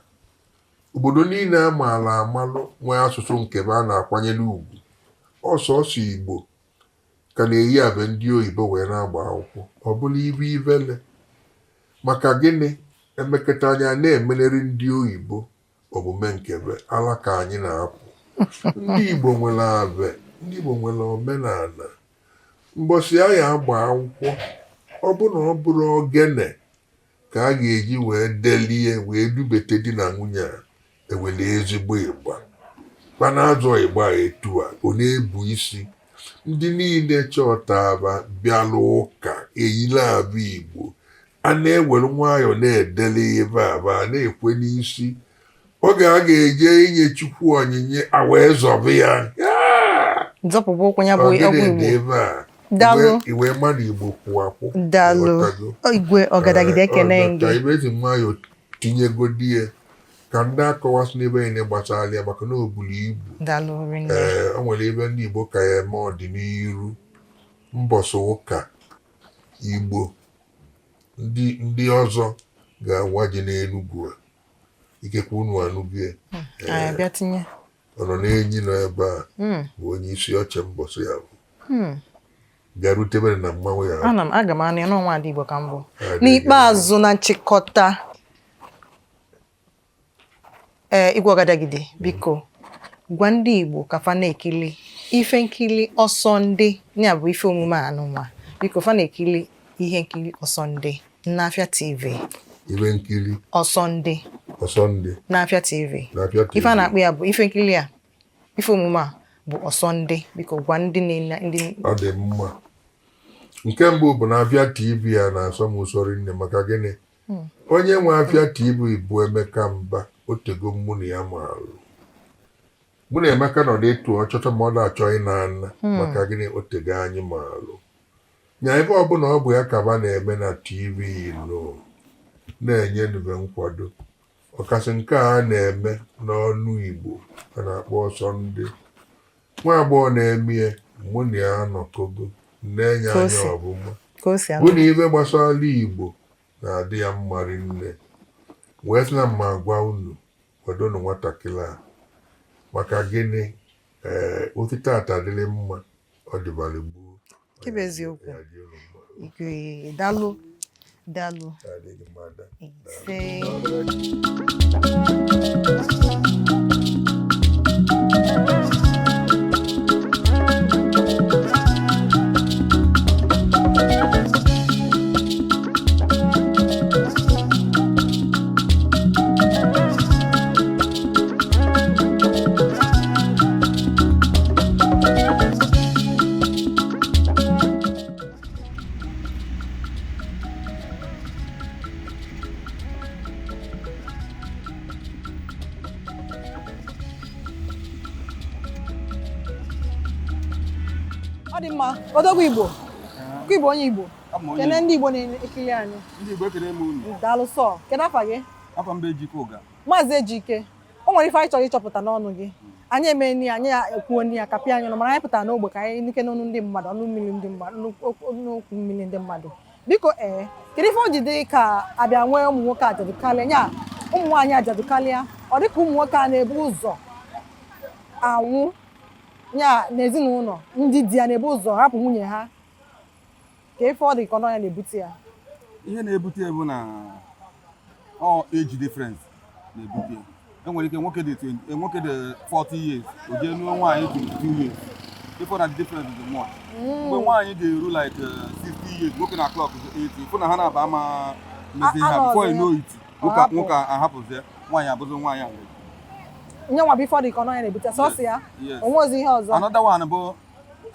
obodo niile a maara amalụ nwee asụsụ nke a na-akwanyere ugwu ọsọsọ Igbo ka na-eyi abụ ndị oyibo wee na-agba akwụkwọ ọ bụla ivele maka gịnị emekọta anya na-emeleri ndị oyibo omume nkebe alaka anyị na-apụ ndị Igbo nwere abụ ndị Igbo nwere omenala mbọsị anyị agba akwụkwọ ọ bụ na ọ bụrụ ogene ka a ga-eji wee delie wee dubete di na nwunye a ewere ezigbo ịgba mana azọ ịgba etu a ọ na-ebu isi ndị niile chọtaba bịala ụka eyila abụ Igbo a na-ewere nwayọọ na-edele ebe a na-ekwe n'isi oge a ga-eje inye Chukwu onyinye a wee zọba ya nzọpụba ụkwụ ya bụ egwu Igbo. Daalụ iwe mmadụ Igbo kwụ akwụ. Daalụ igwe ọgadagide ekene gị. Ibe eji nwayọọ tinyegodi ya ka ndị akọwasị n'ebe anyị gbasara ya maka na o buru ibu. Daalụ rinne. O nwere ebe ndị Igbo ka ya eme ọdịnihu mbọsị ụka Igbo ndị ọzọ ga-awaje n'Enugu a ikekwe unu anụgo ya. Bịa tinye. Ọ nọ n'enyi nọ ebe a bụ onye isi oche mbọsị ya bụ bịarutebere na mmanwụ ya. Aga m anụ n'ọnwa Ada Igbo ka mbụ. N'ikpeazụ na nchịkọta igwe ọgadagide biko gwa ndị Igbo ka fa na-ekili ife nkili Osondi ya bụ ife omume anụnwa biko fa na-ekili ihe nkili Osondi na Afia TV. Ife nkili Osondi na Afia TV. Ife a na-akpọ ya bụ ife nkili a ife omume a bụ Osondi biko gwa ndị ndị ọ dị mma. Nke mbụ bụ na Afia TV a na-asọ m ụsọ rinne maka gịnị onye nwe Afia TV bụ Emeka Mba otego mụ na ya maalụ mụ na Emeka nọ na-etu ọchọchọ ma ọ na-achọ ịna maka gịnị otego anyị maalụ nya ebe ọbụla ọ bụ ya ka ba na-eme na TV na-enye nube nkwado ọkasị nke a na-eme n'ọnụ Igbo a na-akpọ Osondi nwa agbọghọ na-eme mụ na ya nọkogo na-enye anya ọbụma bụ na ibe gbasara Igbo na-adị ya mma rinne wee sị na mma gwa unu kwadonu nwatakịrị a maka gịnị otite ata dịrị mma ọ dịbara gboo. Kebe eziokwu. Daalụ. Ọ dị mma. Odogwu Igbo. Igbo onye Igbo. Kene ndị Igbo na-ekiri anyị. Ndị Igbo ekele m unu. Daalụ sọ. Kedu afa gị? Afa m bụ Ejike Ụga. Maazị Ejike. O nwere ife anyị chọrọ ịchọpụta n'ọnụ gị. Anyị eme nri anyị ekwuo nri ya kapịa anyị ọnụ mana anyị pụtara n'ogbe ka anyị nike n'ọnụ ndị mmadụ ọnụ mmiri ndị mmadụ n'okwu mmiri ndị mmadụ. Biko kedu ife o ji dị ka abịa nwee ụmụ nwoke ajadukalịa nya ụmụ nwaanyị ajadukalịa ọ dị ka ụmụ nwoke a na-ebu ụzọ anwụ nya n'ezinụlọ ndị di ya na-ebu ụzọ hapụ nwunye ha ka ife ọ dị ka ọnụ ya na-ebute ya. Ihe na-ebute ya bụ na age difference na-ebute ya. Enwere ike nwoke dị 40 years o jee nụọ nwaanyị 22 years before na the difference is much. Mgbe nwaanyị ga-eru like 60 years nwoke na clock 80 fụ na ha na-aba ama mezi ha before you know it nwoke ahapụzie nwaanyị abụzi nwaanyị ahụ. Nye nwa before dị ka ọnụ ya na-ebute sọsọ ya onwe ozi ihe ọzọ. Another one bụ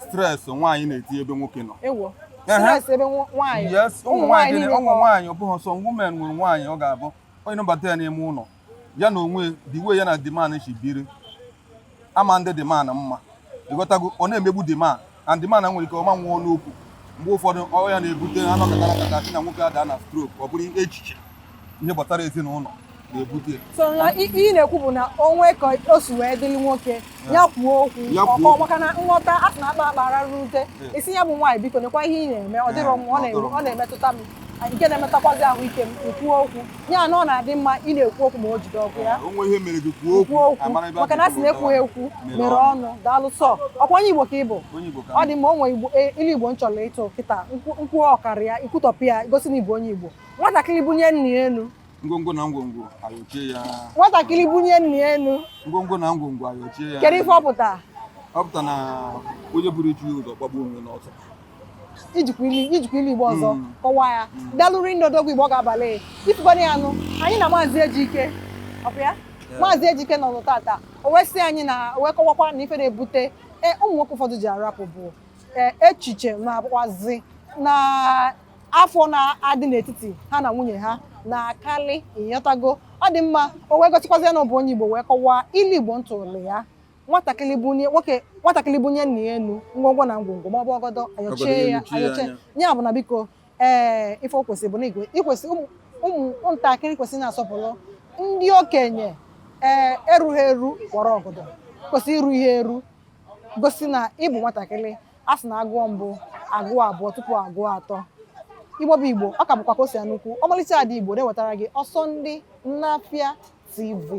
stress nwaanyị na-eti ebe nwoke nọ. Ewo stress ebe nwaanyị. Yes, ụmụ nwaanyị ọ bụghị sọ women nwere nwaanyị ọ ga-abụ onye nọbata ya n'ime ụlọ ya na onwe the way ya na demand si biri ama ndị demand mma ịghọtago ọ na-emegbu demand and demand nwere ike ọma nwụọ n'okwu mgbe ụfọdụ ọ ya na-ebute anọkọtara si na nwoke ada na stroke ọ bụrụ echiche ihe gbasara ezinụlọ na-ebute. So ihe na-ekwu bụ na onwe ka o si wee dịrị nwoke ya kwuo okwu maka na nghọta a sị na akpa akpara rute isi ya bụ nwaanyị biko nekwa ihe ị na-eme ọ dịrọ m ọ na-emetụta m nke na-emetakwazi ahụike m ikwuo okwu ya na ọ na-adị mma ị na-ekwu okwu ma o jide ọkụ ya onwe ihe mere gị kwuo okwu maka na a sị na-ekwughị ekwu mere ọnụ. Daalụ sọ ọkwa onye Igbo ka ị bụ. Ọ dị mma o nwere ilu Igbo m chọrọ ịtụ kịta nkwuo ọkara ya ikwutọpụ ya gosi na Igbo onye Igbo. Nwatakịrị bunye nna ya elu ngwongwo na ngwongwo ayochie ya. Nwatakịrị bunye nna ya elu ngwongwo na ngwongwo ayochie ya. Kedu ife ọ pụta? Ọ pụta na onye buru ichu ụzọ gbagbuo onwe n'ọsọ. Ijikwa ilu Igbo ọzọ kọwaa ya. Daalụ rinne Odogwu Igbo ga-abalị ifugoni ya nụ anyị na Maazị Ejike ọpụ ya Maazị Ejike nọ tata o wee sị anyị na wee kọwakwa na ife na-ebute ụmụ nwoke ụfọdụ ji arapụ bụ echiche na-akwazi na afọ na-adị n'etiti ha na nwunye ha na-akarị ịghọtago ọ dị mma o wee gosikwazi ya na ọ bụ onye Igbo wee kọwaa ilu Igbo ntụli ya nwatakịrị bunye nna ya elu ngwongwo na ngwongwo ma ọ bụ ọgọdọ ayochie ya bụ na biko ife o kwesịrị bụ na ikwesị ụmụntakịrị kwesịrị na-asọpụrụ ndị okenye erughị eru kpọrọ ọgọdọ kwesịrị iru ihe eru gosi na ịbụ nwatakịrị a sị na agụọ mbụ agụọ abụọ tupu agụọ atọ Igbo bụ Igbo ọ ka bụkwa ka o si anukwu ọmalịcha ada Igbo na-ewetara gị Osondi na Afia TV